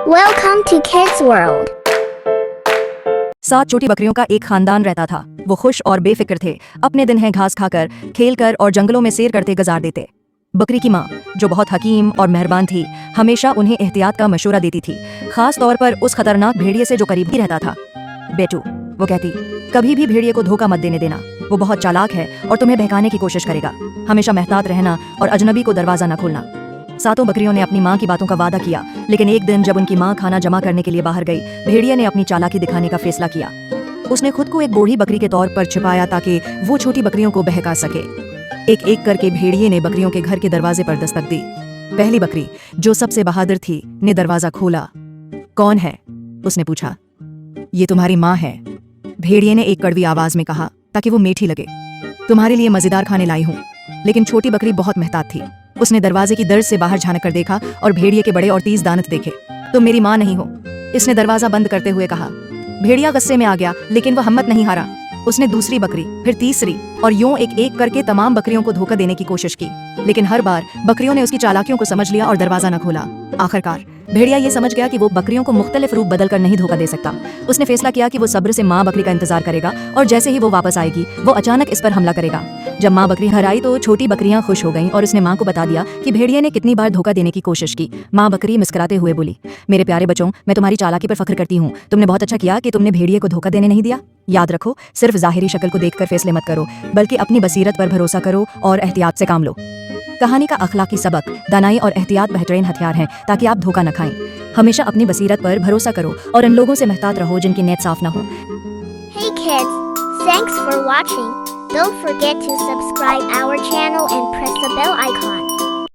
Welcome to Kids World. 7 छोटी बकरियों का एक खानदान रहता था। वो खुश और बेफिक्र थे। अपने दिन है घास खाकर, खेलकर और जंगलों में सैर करते गुजार देते। बकरी की माँ, जो बहुत हकीम और मेहरबान थी, हमेशा उन्हें एहतियात का मशवरा देती थी, खास तौर पर उस खतरनाक भेड़िए से जो करीब ही रहता था। बेटू, वो कहती, कभी भी भेड़िए को धोखा मत देने देना। वो बहुत चालाक है और तुम्हें बहकाने की कोशिश करेगा। हमेशा मेहतात रहना और अजनबी को दरवाजा न खोलना। 7 बकरियों ने अपनी माँ की बातों का वादा किया, लेकिन एक दिन जब उनकी माँ खाना जमा करने के लिए बाहर गई, भेड़िए ने अपनी चालाकी दिखाने का फैसला किया। उसने खुद को एक बूढ़ी बकरी के तौर पर छिपाया ताकि वो छोटी बकरियों को बहका सके। एक एक करके भेड़िए ने बकरियों के घर के दरवाजे पर दस्तक दी। पहली बकरी, जो सबसे बहादुर थी, ने दरवाजा खोला। कौन है? उसने पूछा। ये तुम्हारी माँ है, भेड़िए ने एक कड़वी आवाज में कहा, ताकि वो मीठी लगे। तुम्हारे लिए मजेदार खाने लाई हूँ। लेकिन छोटी बकरी बहुत मेहतात थी। उसने दरवाजे की दर्ज से बाहर झांक कर देखा और भेड़िए के बड़े और तेज दांत देखे। तुम मेरी माँ नहीं हो, इसने दरवाजा बंद करते हुए कहा। भेड़िया गुस्से में आ गया, लेकिन वह हिम्मत नहीं हारा। उसने दूसरी बकरी, फिर तीसरी और यूं एक एक करके तमाम बकरियों को धोखा देने की कोशिश की, लेकिन हर बार बकरियों ने उसकी चालाकियों को समझ लिया और दरवाजा न खोला। आखिरकार भेड़िया ये समझ गया कि वो बकरियों को मुख्तलिफ रूप बदल कर नहीं धोखा दे सकता। उसने फैसला किया कि वो सब्र से माँ बकरी का इंतजार करेगा और जैसे ही वो वापस आएगी, वो अचानक इस पर हमला करेगा। जब माँ बकरी घर आई तो छोटी बकरियां खुश हो गईं और उसने माँ को बता दिया कि भेड़िए ने कितनी बार धोखा देने की कोशिश की। माँ बकरी मुस्कुराते हुए बोली, मेरे प्यारे बच्चों, मैं तुम्हारी चालाकी पर फख्र करती हूँ। तुमने बहुत अच्छा किया कि तुमने भेड़िए को धोखा देने नहीं दिया। याद रखो, सिर्फ जाहिरी शक्ल को देखकर फैसले मत करो, बल्कि अपनी बसीरत पर भरोसा करो और एहतियात से काम लो। कहानी का अखलाकी सबक, दानाई और एहतियात बेहतरीन हथियार हैं ताकि आप धोखा न खाएं। हमेशा अपनी बसीरत पर भरोसा करो और उन लोगों से मेहतात रहो जिनकी नीयत साफ न हो। Hey kids, thanks for watching. Don't forget to subscribe our channel and press the bell icon.